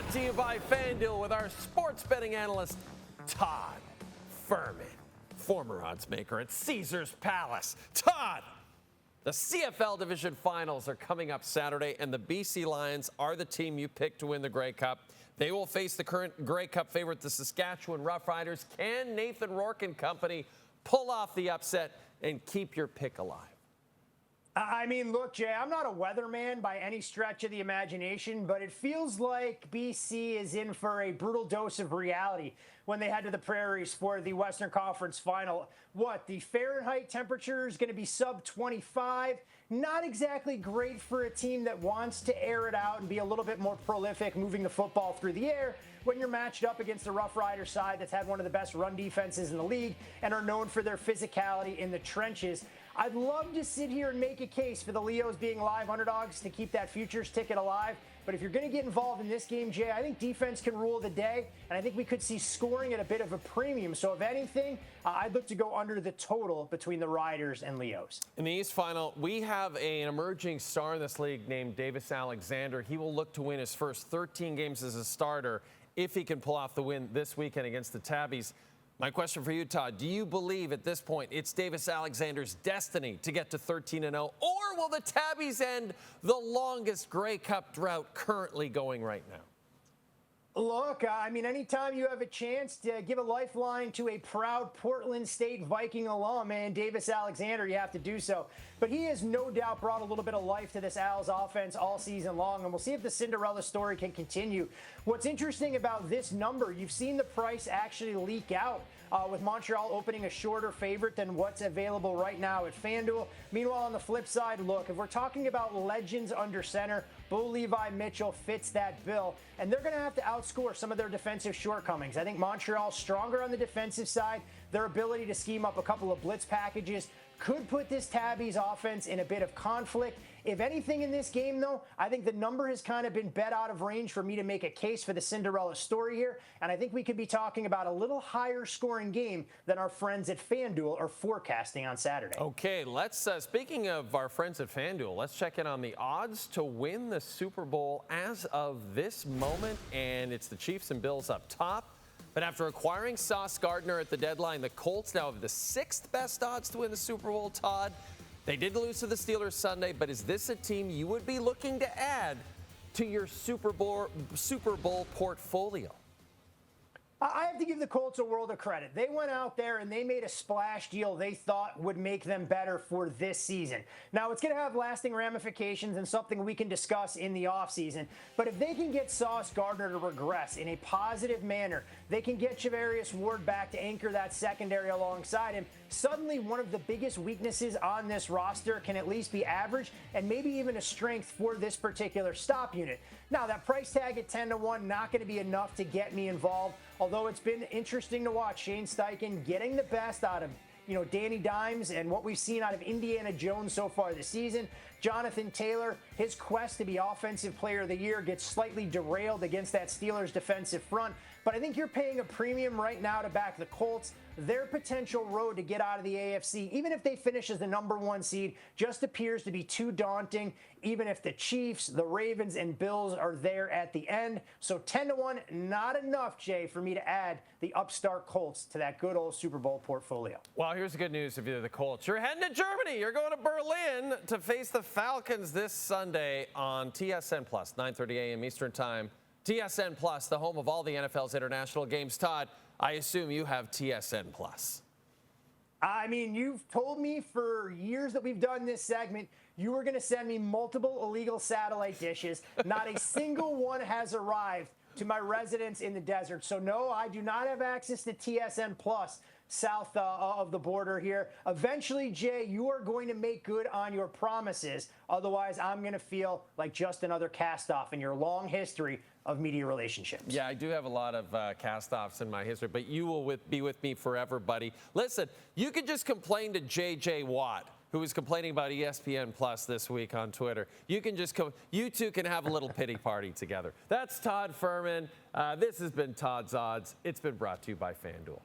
Brought to you by FanDuel with our sports betting analyst, Todd Fuhrman, former odds maker at Caesars Palace. Todd, the CFL Division Finals are coming up Saturday, and the BC Lions are the team you picked to win the Grey Cup. They will face the current Grey Cup favorite, the Saskatchewan Roughriders. Can Nathan Rourke and company pull off the upset and keep your pick alive? I mean, look, Jay, I'm not a weatherman by any stretch of the imagination, but it feels like BC is in for a brutal dose of reality when they head to the prairies for the Western Conference Final. What, the Fahrenheit temperature is going to be sub 25? Not exactly great for a team that wants to air it out and be a little bit more prolific moving the football through the air when you're matched up against the Rough Rider side that's had one of the best run defenses in the league and are known for their physicality in the trenches. I'd love to sit here and make a case for the Leos being live underdogs to keep that futures ticket alive. But if you're going to get involved in this game, Jay, I think defense can rule the day. And I think we could see scoring at a bit of a premium. So if anything, I'd look to go under the total between the Riders and Leos. In the East Final, we have an emerging star in this league named Davis Alexander. He will look to win his first 13 games as a starter if he can pull off the win this weekend against the Tabbies. My question for you, Todd, do you believe at this point it's Davis Alexander's destiny to get to 13-0, or will the Tabbies end the longest Grey Cup drought currently going right now? Look, I mean, anytime you have a chance to give a lifeline to a proud Portland State Viking alum, and Davis Alexander, you have to do so. But he has no doubt brought a little bit of life to this Owls offense all season long, and we'll see if the Cinderella story can continue. What's interesting about this number, you've seen the price actually leak out with Montreal opening a shorter favorite than what's available right now at FanDuel. Meanwhile, on the flip side, look, if we're talking about legends under center, Bo Levi Mitchell fits that bill, and they're going to have to outscore some of their defensive shortcomings. I think Montreal's stronger on the defensive side. Their ability to scheme up a couple of blitz packages could put this Tabbies offense in a bit of conflict. If anything in this game, though, I think the number has kind of been bet out of range for me to make a case for the Cinderella story here, and I think we could be talking about a little higher scoring game than our friends at FanDuel are forecasting on Saturday. Okay, let's, speaking of our friends at FanDuel, let's check in on the odds to win the Super Bowl as of this moment, and it's the Chiefs and Bills up top. But after acquiring Sauce Gardner at the deadline, the Colts now have the 6th best odds to win the Super Bowl, Todd. They did lose to the Steelers Sunday, but is this a team you would be looking to add to your Super Bowl portfolio? I have to give the Colts a world of credit. They went out there and they made a splash deal they thought would make them better for this season. Now, it's going to have lasting ramifications and something we can discuss in the offseason. But if they can get Sauce Gardner to regress in a positive manner, they can get Charvarius Ward back to anchor that secondary alongside him. Suddenly, one of the biggest weaknesses on this roster can at least be average and maybe even a strength for this particular stop unit. Now, that price tag at 10-1, not going to be enough to get me involved. Although it's been interesting to watch Shane Steichen getting the best out of, Danny Dimes and what we've seen out of Indiana Jones so far this season. Jonathan Taylor, his quest to be Offensive Player of the Year gets slightly derailed against that Steelers defensive front. But I think you're paying a premium right now to back the Colts. Their potential road to get out of the AFC, even if they finish as the #1 seed, just appears to be too daunting, even if the Chiefs, the Ravens, and Bills are there at the end. So 10-1, not enough, Jay, for me to add the upstart Colts to that good old Super Bowl portfolio. Well, here's the good news if you're the Colts. You're heading to Germany. You're going to Berlin to face the Falcons this Sunday on TSN Plus, 9:30 a.m. Eastern Time. TSN Plus, the home of all the NFL's international games. Todd, I assume you have TSN Plus. I mean, you've told me for years that we've done this segment, you were going to send me multiple illegal satellite dishes. Not a single one has arrived to my residence in the desert. So no, I do not have access to TSN Plus south of the border here. Eventually, Jay, you are going to make good on your promises. Otherwise, I'm going to feel like just another cast-off in your long history of media relationships. Yeah, I do have a lot of cast-offs in my history, but you will be with me forever, buddy. Listen, you can just complain to J.J. Watt, who was complaining about ESPN Plus this week on Twitter. You can just you two can have a little pity party together. That's Todd Fuhrman. This has been Todd's Odds. It's been brought to you by FanDuel.